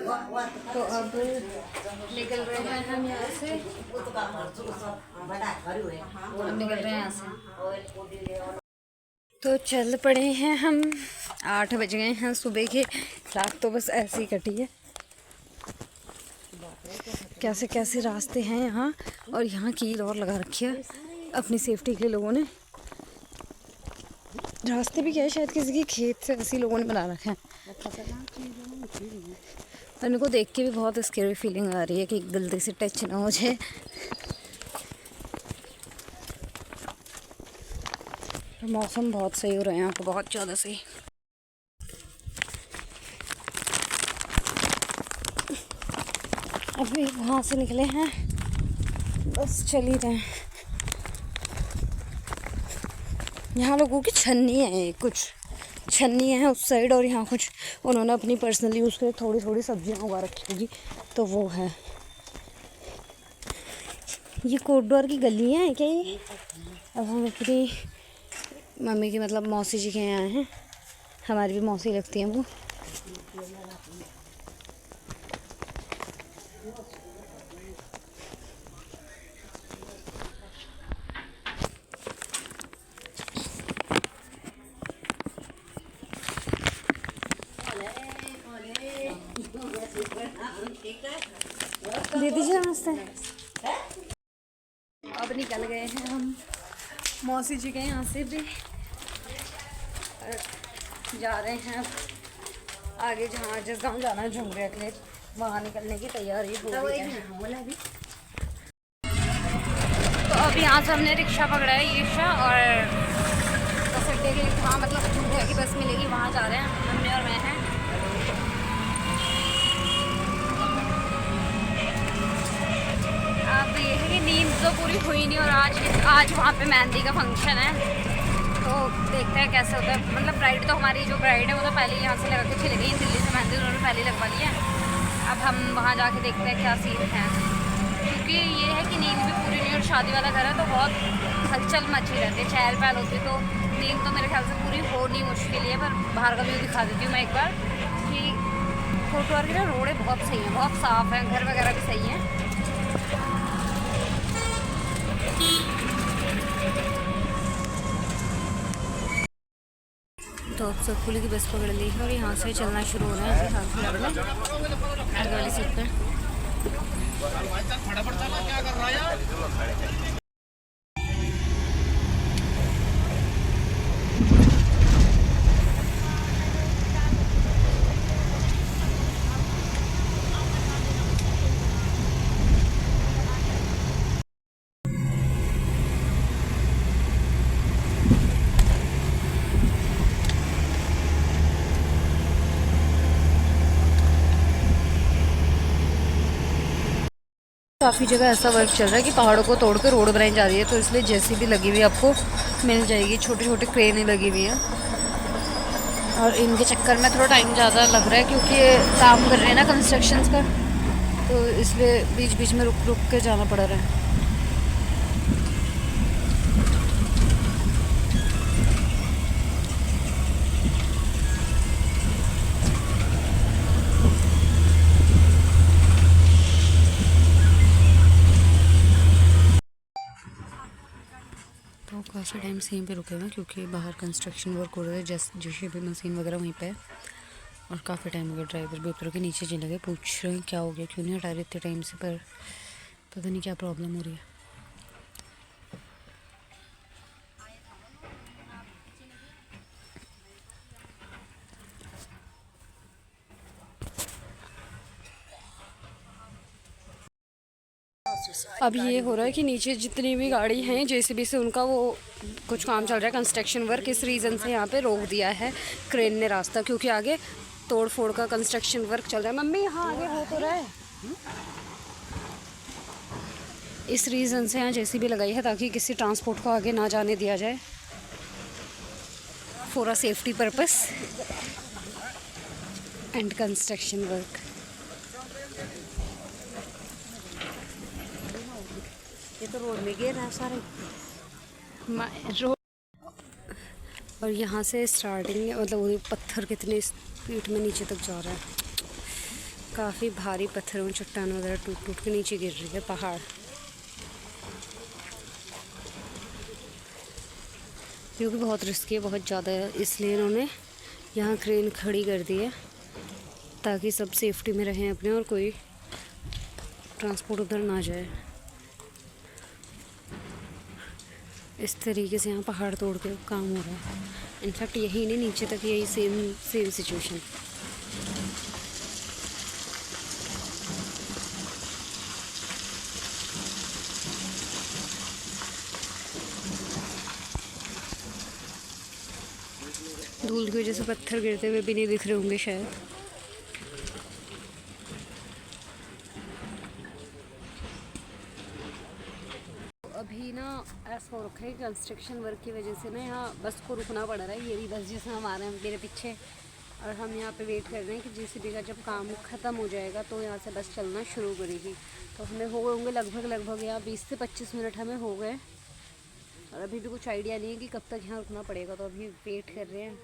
तो अब निकल रहे हैं हम यहाँ से, अब निकल रहे हैं यहाँ से। तो चल पड़े हैं हम, 8 बज गए हैं सुबह के। रात तो बस ऐसे ही कटी है। कैसे कैसे रास्ते हैं यहाँ, और यहाँ कील और लगा रखी है अपनी सेफ्टी के लिए लोगों ने। रास्ते भी क्या है, शायद किसी के खेत से ऐसे लोगों ने बना रखे हैं। और इनको देख के भी बहुत स्कैरी फीलिंग आ रही है कि गलती से टच ना हो जाए। मौसम बहुत सही हो रहा है यहाँ पे, बहुत ज़्यादा सही। अभी वहाँ से निकले हैं, बस चल ही रहे हैं। यहाँ लोगों की छन्नी है, कुछ छन्नी है उस साइड, और यहाँ कुछ उन्होंने अपनी पर्सनल यूज़ के लिए थोड़ी थोड़ी सब्जियाँ उगा रखी होगी, तो वो है। ये कोटद्वार की गली है क्या ये? अब हम अपनी मम्मी की मतलब मौसी जी के यहाँ आए हैं। हमारी भी मौसी लगती हैं वो। दे दीजिए नमस्ते। अब निकल गए हैं हम मौसी जी के यहाँ से भी, जा रहे हैं आगे जहाँ जिस गाँव जाना है झुमरिया के लिए, वहाँ निकलने की तैयारी हो रही है। तो अब यहाँ से हमने रिक्शा पकड़ा है ईशा, और बस अड्डे के वहाँ मतलब झुमरिया की बस मिलेगी, वहाँ जा रहे हैं मम्मी और मैं हैं। अब ये है कि नींद तो पूरी हुई नहीं, और आज वहाँ पे मेहंदी का फंक्शन है, तो देखते हैं कैसे होता है। मतलब ब्राइड तो हमारी जो ब्राइड है वो तो पहले यहाँ से लगा के चली गई, दिल्ली से मेहंदी उन्होंने पहले लगवा ली है। अब हम वहाँ जाके देखते हैं क्या सीन है, क्योंकि ये है कि नींद भी पूरी नहीं, और शादी वाला घर है तो बहुत हलचल मची रहती है, चहल पहल होती है, तो नींद तो मेरे ख्याल से पूरी होनी मुश्किल है। पर बाहर का व्यू दिखा देती हूँ मैं एक बार, कि कोटद्वार की ना रोडें बहुत सही हैं, बहुत साफ़ हैं, घर वगैरह भी सही हैं। तो अब सब पुलिस की बस पकड़ ली है, और यहाँ से चलना शुरू हो रहा है आगे वाली सीट पर। काफ़ी जगह ऐसा वर्क चल रहा है कि पहाड़ों को तोड़ के रोड बनाई जा रही है, तो इसलिए जेसीबी लगी हुई आपको मिल जाएगी, छोटी छोटी क्रेनें लगी हुई है। और इनके चक्कर में थोड़ा टाइम ज़्यादा लग रहा है, क्योंकि ये काम कर रहे हैं ना कंस्ट्रक्शंस का, तो इसलिए बीच बीच में रुक रुक के जाना पड़ रहा है। तो काफ़ी टाइम से यहीं पे रुके हुए हैं, क्योंकि बाहर कंस्ट्रक्शन वर्क हो रहा है, जेसीबी मशीन वगैरह वहीं पे है, और काफ़ी टाइम हो गया। ड्राइवर भी उतर के नीचे चले गए, पूछ रहे हैं क्या हो गया, क्यों नहीं हटा रहे इतने टाइम से, पर पता नहीं क्या प्रॉब्लम हो रही है। अब ये हो रहा है कि नीचे जितनी भी गाड़ी हैं जेसीबी से, उनका वो कुछ काम चल रहा है कंस्ट्रक्शन वर्क, इस रीज़न से यहाँ पे रोक दिया है क्रेन ने रास्ता, क्योंकि आगे तोड़ फोड़ का कंस्ट्रक्शन वर्क चल रहा है। मम्मी यहाँ आगे हो तो रहा है, इस रीज़न से यहाँ जेसीबी लगाई है, ताकि किसी ट्रांसपोर्ट को आगे ना जाने दिया जाए, for a safety purpose and construction work. ये तो रोड में गिर रहा सारे रोड, और यहाँ से स्टार्टिंग मतलब वो पत्थर कितने स्पीड में नीचे तक जा रहा है, काफ़ी भारी पत्थरों चट्टान वगैरह टूट टूट के नीचे गिर रही है पहाड़। क्योंकि बहुत रिस्की है, बहुत ज़्यादा है, इसलिए इन्होंने यहाँ क्रेन खड़ी कर दी है ताकि सब सेफ्टी में रहें अपने और कोई ट्रांसपोर्ट उधर ना जाए। इस तरीके से यहाँ पहाड़ तोड़ के काम हो रहा है। इनफैक्ट यही नहीं, नीचे तक यही सेम सिचुएशन। धूल की वजह से पत्थर गिरते हुए भी नहीं दिख रहे होंगे शायद। अभी ना ऐसा हो रखा है कंस्ट्रक्शन वर्क की वजह से ना यहाँ बस को रुकना पड़ रहा है। ये भी बस जिसमें हम आ रहे हैं मेरे पीछे, और हम यहाँ पे वेट कर रहे हैं कि जेसीबी का जब काम ख़त्म हो जाएगा तो यहाँ से बस चलना शुरू करेगी। तो हमें हो गए होंगे लगभग यहाँ 20 से 25 मिनट हमें हो गए, और अभी भी कुछ आइडिया नहीं है कि कब तक यहाँ रुकना पड़ेगा। तो अभी वेट कर रहे हैं।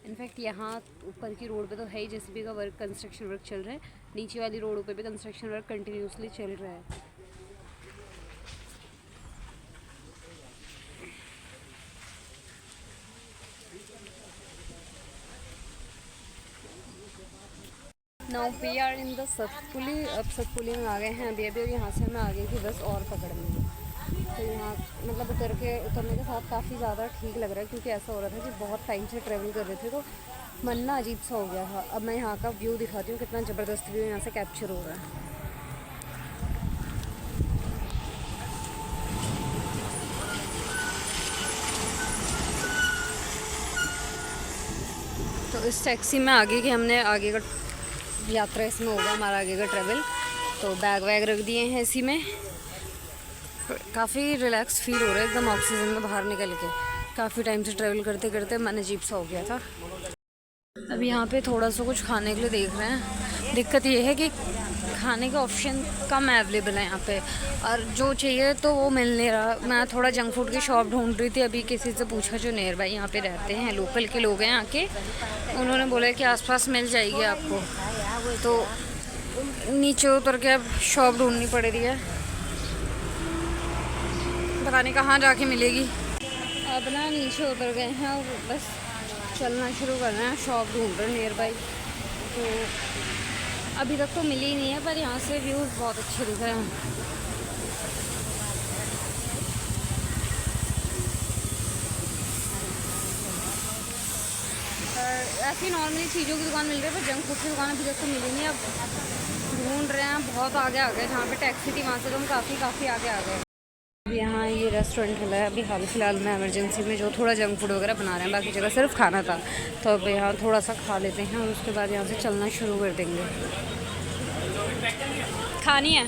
इनफैक्ट यहाँ ऊपर की रोड पे तो है ही जेसीबी का वर्क, कंस्ट्रक्शन वर्क चल रहा है। नीचे वाली रोड पे भी कंस्ट्रक्शन वर्क कंटिन्यूसली चल रहा है। Now we are in the Satpuli. अब सतपुली में आ गए हैं अभी और यहाँ से हमें आगे की बस और पकड़नी है। तो यहाँ मतलब उतरने के साथ काफ़ी ज़्यादा ठीक लग रहा है, क्योंकि ऐसा हो रहा था कि बहुत टाइम से ट्रैवल कर रहे थे तो मन ना अजीब सा हो गया था। अब मैं यहाँ का व्यू दिखाती हूँ, कितना ज़बरदस्त व्यू यहाँ से कैप्चर हो रहा है। तो इस टैक्सी में आगे का यात्रा इसमें होगा, हमारा आगे का ट्रैवल। तो बैग वैग रख दिए हैं इसी में। काफ़ी रिलैक्स फील हो रहा है एकदम ऑक्सीजन में बाहर निकल के। काफ़ी टाइम से ट्रैवल करते करते मन अजीब सा हो गया था। अब यहाँ पे थोड़ा सा कुछ खाने के लिए देख रहे हैं। दिक्कत ये है कि खाने का ऑप्शन कम अवेलेबल है यहाँ पे, और जो चाहिए तो वो मिल नहीं रहा। मैं थोड़ा जंक फूड की शॉप ढूंढ रही थी, अभी किसी से पूछा जो नियर बाई यहाँ पे रहते हैं, लोकल के लोग हैं यहाँ के। उन्होंने बोला कि आसपास मिल जाएगी आपको। तो नीचे उतर के अब शॉप ढूंढनी पड़ रही है, पता नहीं कहाँ जाके मिलेगी। अब ना नीचे उतर गए हैं और बस चलना शुरू कर रहे हैं, शॉप ढूंढ रहे हैं नियर बाई। तो अभी तक तो मिली ही नहीं है, पर यहाँ से व्यूज़ बहुत अच्छे दिख रहे हैं। ऐसी नॉर्मली चीज़ों की दुकान मिल रही है, पर जंक फूड की दुकान अभी तक तो मिली नहीं। अब ढूंढ रहे हैं, बहुत आगे आ गए। जहाँ पे टैक्सी थी वहाँ से तो हम काफ़ी आगे आ गए। अब यहाँ ये रेस्टोरेंट खुला है। अभी हाल फिलहाल में इमरजेंसी में जो थोड़ा जंक फूड वगैरह बना रहे हैं, बाकी जगह सिर्फ खाना था। तो अब यहाँ थोड़ा सा खा लेते हैं और उसके बाद यहाँ से चलना शुरू कर देंगे। खानी है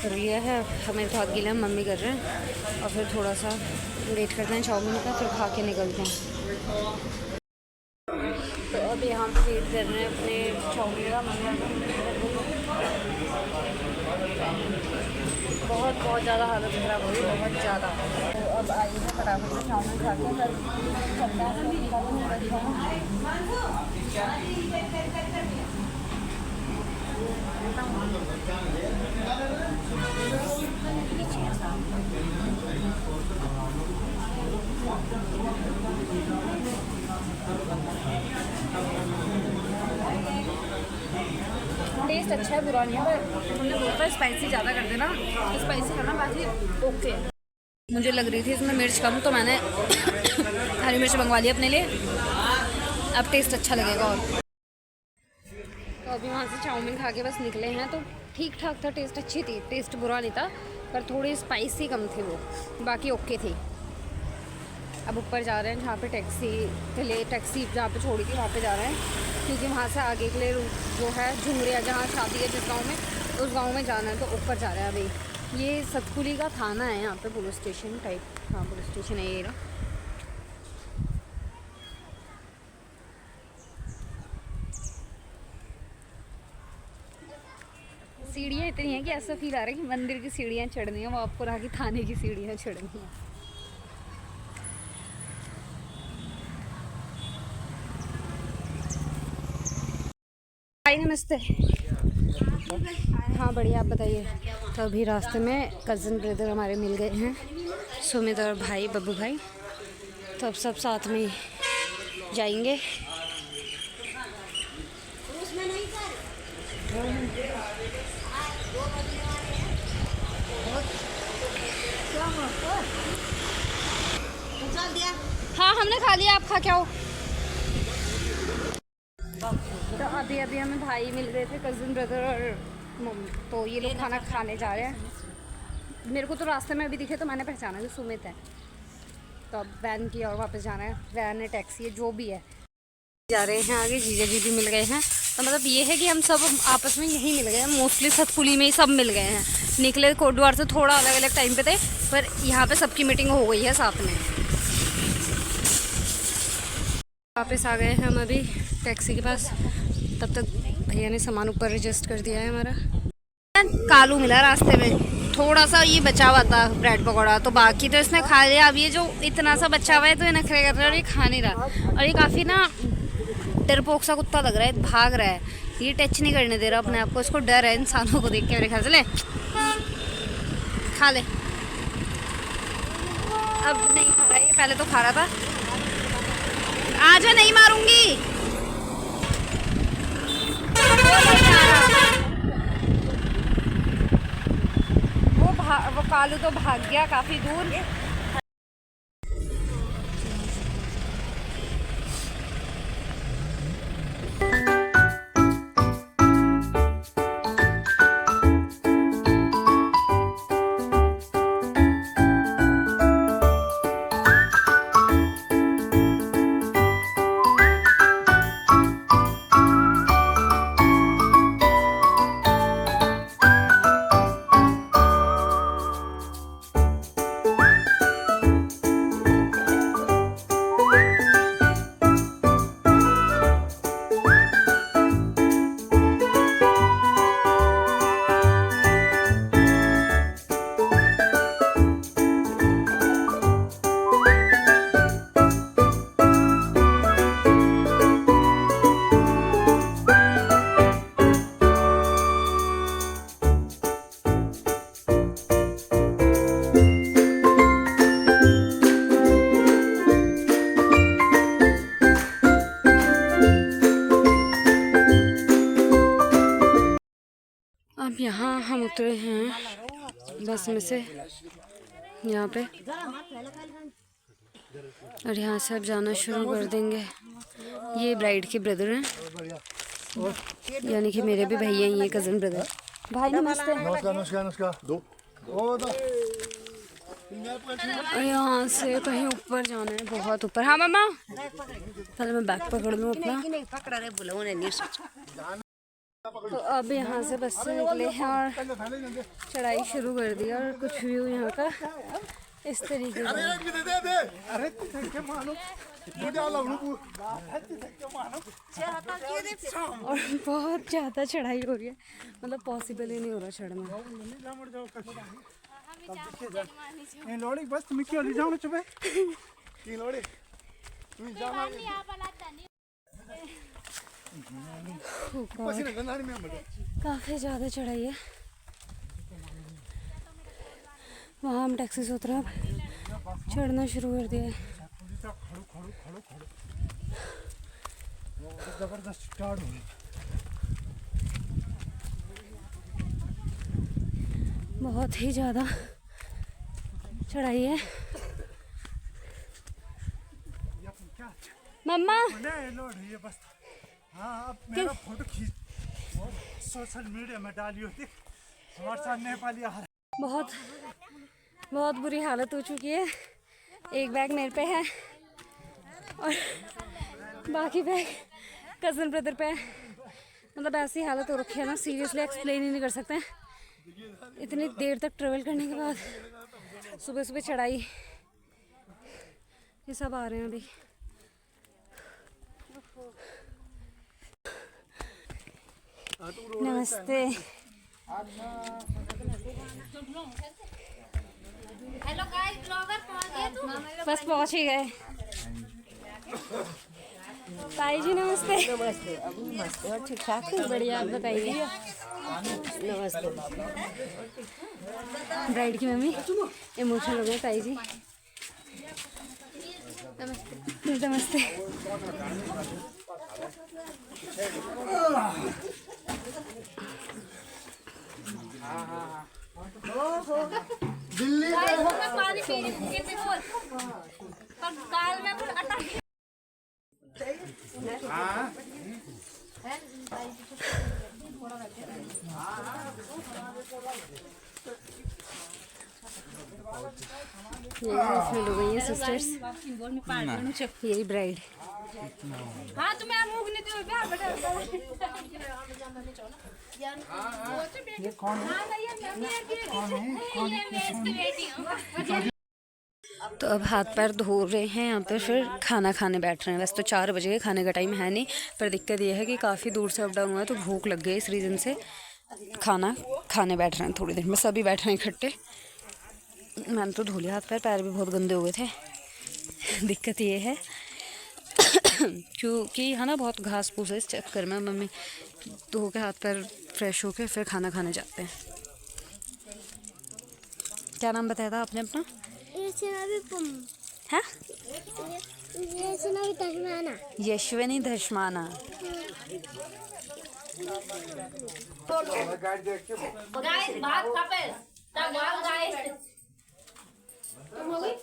कर लिया है, हमें तो हाथ गीला है, मम्मी कर रहे हैं। और फिर थोड़ा सा वेट करते हैं चाउमीन का, फिर खा के निकलते हैं। तो अब यहाँ पे वेट कर रहे हैं अपने चाउमीन का। बहुत ज़्यादा हालत ख़राब हो रही है, बहुत ज़्यादा। तो अब आइए फटाफट से चाउमीन खा के फिर चलते टेस्ट अच्छा है, बुरा नहीं है, पर हमने बोला था स्पाइसी ज़्यादा कर देना, स्पाइसी करना, बाकी ओके। मुझे लग रही थी इसमें मिर्च कम, तो मैंने हरी मिर्च मंगवा लिया अपने लिए। अब टेस्ट अच्छा लगेगा। और तो अभी वहाँ से चाउमीन खा के बस निकले हैं। तो ठीक ठाक था, टेस्ट अच्छी थी, टेस्ट बुरा नहीं था, पर थोड़ी स्पाइसी कम थी वो, बाकी ओके थी। अब ऊपर जा रहे हैं जहाँ पे टैक्सी जहाँ पे छोड़ी थी वहाँ पे जा रहे हैं, क्योंकि वहाँ से आगे के लिए जो है झुमरिया, जहाँ शादी है जिस गांव में, उस गांव में जाना है। तो ऊपर जा रहे हैं अभी। ये सतपुली का थाना है यहाँ पे, पुलिस स्टेशन टाइप। हाँ, पुलिस स्टेशन है ये ना। सीढ़ियाँ इतनी हैं कि ऐसा फील आ रहा है कि मंदिर की सीढ़ियाँ चढ़नी है, वो आपको रहा कि थाने की सीढ़ियाँ चढ़नी है। भाई नमस्ते। हाँ बढ़िया, आप बताइए। तो अभी रास्ते में कज़न ब्रदर हमारे मिल गए हैं, सुमित और भाई बब्बू भाई। तो अब सब साथ में जाएंगे। हाँ हमने खा लिया, आप खा क्या हो। तो अभी अभी हमें भाई मिल गए थे, कज़न ब्रदर और मम्मी। तो ये लोग खाना खाने जा रहे हैं। मेरे को तो रास्ते में अभी दिखे तो मैंने पहचाना कि सुमित है। तो अब वैन की और वापस जाना है। वैन है, टैक्सी है, जो भी है। जा रहे हैं आगे। जीजा जी भी मिल गए हैं। तो मतलब ये है कि हम सब आपस में यहीं मिल गए हैं। मोस्टली सतपुली में ही सब मिल गए हैं। निकले कोटद्वार से थोड़ा अलग अलग टाइम पे थे, पर यहाँ पे सबकी मीटिंग हो गई है साथ में। वापस आ गए हैं हम अभी टैक्सी के पास। तब तक भैया ने सामान ऊपर एडजस्ट कर दिया है हमारा। कालू मिला रास्ते में, थोड़ा सा ये बचा हुआ था ब्रेड पकौड़ा, तो बाकी तो इसने खा लिया। अब ये जो इतना सा बचा हुआ है तो ये नखरे कर रहा है और ये खा नहीं रहा। और ये काफ़ी ना डरपोक सा कुत्ता लग रहा है, भाग रहा है। ये टच नहीं करने दे रहा अपने आप को। इसको डर है इंसानों को देख के मेरे ख्याल से। ले खा ले। अब नहीं खा रहा है, पहले तो खा रहा था। आजा, नहीं मारूंगी। वो कालू तो भाग गया काफी दूर। अब यहाँ हम उतरे हैं बस में से यहाँ पे, और यहाँ से अब जाना शुरू कर देंगे। ये ब्राइड के ब्रदर हैं, यानी कि मेरे भी भैया ही हैं, कज़न ब्रदर। भाई नमस्ते। और यहाँ से कहीं ऊपर जाना है, बहुत ऊपर। हाँ मामा, पहले मैं बैग पकड़ लूँ अपना। तो अब यहाँ से बस से निकले हैं और चढ़ाई शुरू कर दी। और कुछ व्यू यहाँ का इस तरीके से। और बहुत ज़्यादा चढ़ाई हो रही है, मतलब पॉसिबल ही नहीं हो रहा चढ़ना। काफ़ी ज़्यादा चढ़ाई है। वहाँ हम टैक्सी से उतरे, अब चढ़ना शुरू कर दिया है। बहुत ही ज़्यादा चढ़ाई है। मम्मा हाँ, अब मेरा फोटो खींच और सोशल मीडिया में डालियो थी। हमारे साथ नेपाली बहुत बहुत बुरी हालत हो चुकी है। एक बैग मेरे पे है और बाकी बैग कज़न ब्रदर पे है। मतलब ऐसी हालत हो रखी है ना, सीरियसली एक्सप्लेन ही नहीं कर सकते। इतनी देर तक ट्रेवल करने के बाद सुबह सुबह चढ़ाई, ये सब आ रहे हैं अभी। नमस्ते। हेलो गाइस, ब्लॉगर पहुंच गए? तुम बस पहुंच ही गए। ताई जी नमस्ते। नमस्ते। अब नमस्ते। और ठीक ठाक? बढ़िया, आप बताइए। नमस्ते। ब्राइड की मम्मी इमोशनल हो गए ताई जी। नमस्ते। नमस्ते। दिल्ली पानी पी रही हूँ, कितने बोल? पर काल में कुछ अटक हो गई है सिस्टर्स। यही ब्राइड। हाँ तुम्हें मुंह नहीं तो प्यार बेटा। ये कौन है? तो अब हाथ पैर धो रहे हैं यहाँ पे, फिर खाना खाने बैठ रहे हैं। वैसे तो 4 बजे खाने का टाइम है नहीं, पर दिक्कत ये है कि काफ़ी दूर से अप डाउन हुआ है तो भूख लग गई, इस रीज़न से खाना खाने बैठ रहे हैं। थोड़ी देर में सभी बैठ रहे हैं इकट्ठे। मैंने तो धो लिया हाथ पैर, पैर भी बहुत गंदे हुए थे। दिक्कत ये है क्योंकि है ना बहुत घास फूस है, इस चक्कर में मम्मी धो के हाथ पैर फ्रेश होके फिर खाना खाने जाते हैं। क्या नाम बताया था आपने अपना? हाँ? यशविनी धशमाना।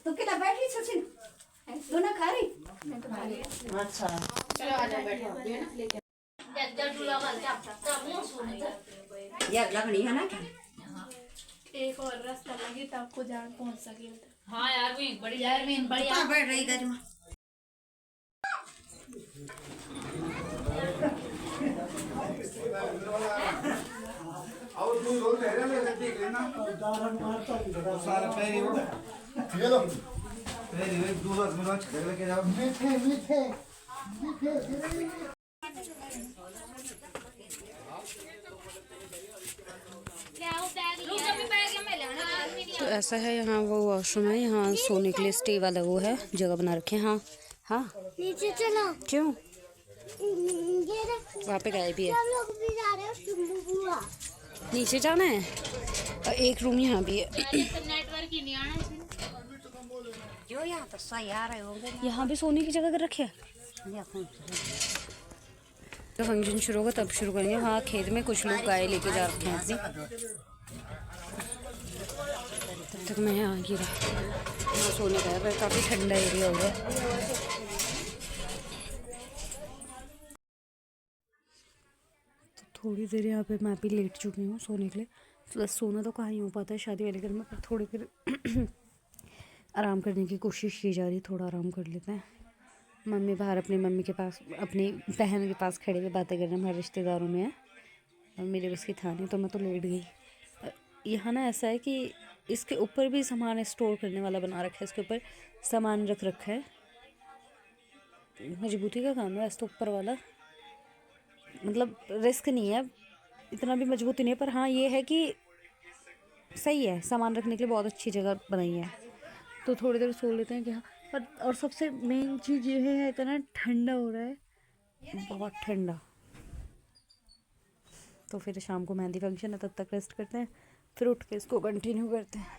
तुम कितना बैठी सचिन? दोनों खा रही? अच्छा। ये लगनी है ना? एक और रास्ता लगे तो आपको जान पहुंच सके। हाँ यार भी बढ़िया कहाँ बैठ रही गज में? और दूध हो गया ना, देख लेना। सारा पैरी हो। ये लो। पैरी एक दूध और मिला छड़े लेके जाओ। मीठे मीठे मीठे। तो ऐसा है यहाँ वो वॉशरूम है, यहाँ सोने के लिए स्टे वाला वो है, जगह बना रखे हैं। हाँ हाँ नीचे चलो। क्यों? ये वहाँ पे गाय भी है। सब लोग भी जा रहे हो बुआ। नीचे जाना है और एक रूम यहाँ भी है। नेटवर्क ही नहीं आना। जो यहाँ तो सही आ रहे होंगे। यहाँ भी सोने की जगह कर रखे है। तो फंक्शन शुरू होगा तब शुरू करेंगे। वहाँ खेत में कुछ लोग गाय लेके जा रखे हैं अपनी। तब तक मैं यहाँ गिरा यहाँ सोने का है, पर काफ़ी ठंडा एरिया होगा। तो थोड़ी देर यहाँ पे मैं भी लेट चुकी हूँ सोने के लिए। बस सोना तो कहाँ ही हो पाता है शादी वाले घर में, पर थोड़ी देर आराम करने की कोशिश की जा रही। थोड़ा आराम कर लेते हैं। मम्मी बाहर अपनी मम्मी के पास, अपनी बहन के पास खड़े हुए बातें कर रहे हैं। हमारे रिश्तेदारों में है और मेरे बस की था नहीं, तो मैं तो लेट गई। यहाँ ना ऐसा है कि इसके ऊपर भी सामान स्टोर करने वाला बना रखा है, इसके ऊपर सामान रख रखा है। मजबूती का काम है वैसे तो ऊपर वाला, मतलब रिस्क नहीं है, इतना भी मजबूती नहीं है, पर हाँ ये है कि सही है, सामान रखने के लिए बहुत अच्छी जगह बनाई है। तो थोड़ी देर सो लेते हैं क्या। पर और सबसे मेन चीज़ ये है, इतना ठंडा हो रहा है, बहुत ठंडा। तो फिर शाम को मेहंदी फंक्शन है, तब तक रेस्ट करते हैं, फिर उठ के इसको कंटिन्यू करते हैं।